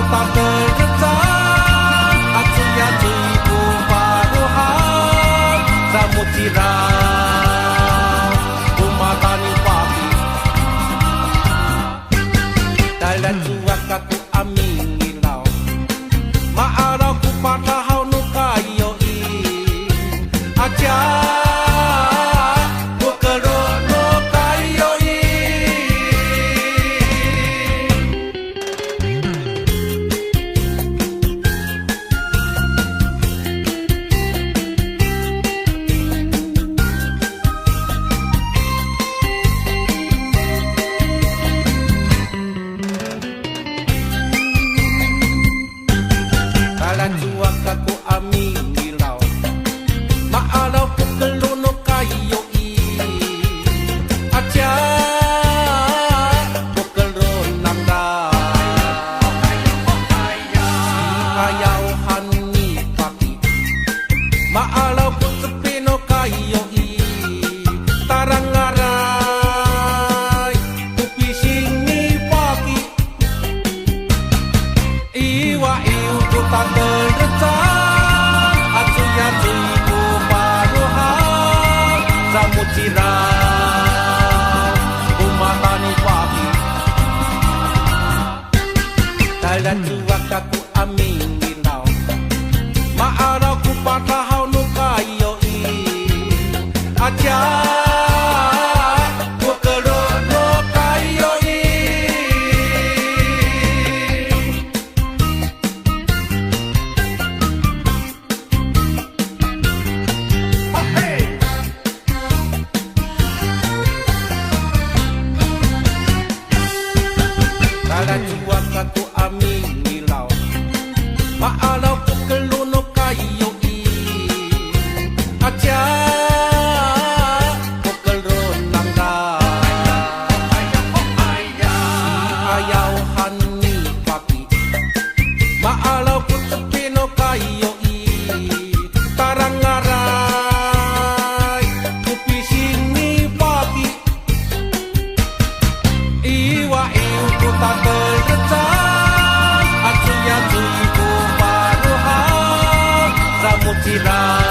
tak terdesak, atunya cipu paruhan, samut tirau, rumah tani pagi. Dalam cuak aku amin ngilau, ma'arau ku patahau nukayo i, aja. Dalam cuak aku amin ngilau, ma'arau ku keluno kayo i, aja ku kelunang dah. Ayau hani pagi, ma'arau ku sepino kayo i, tarang ngarai ku pisingi pagi. Iwa iu ku tak terdesak, atunya cipu paruhan, samut tirau, rumah tani pagi. Dalam cuak aku amin ngilau, ma'arau ku patahau nukayo i, aja ku kerono kayo i. Dalam cuak aku amin ngilau, ma'arau ku keluno kayo i, aja ku kelunang dah. Ayau hani pagi, ma'arau ku sepino kayo i, tarang ngarai ku pisingi pagi. Iwa iu ku tak terdesak, atunya cipu paruhan, samut tirau.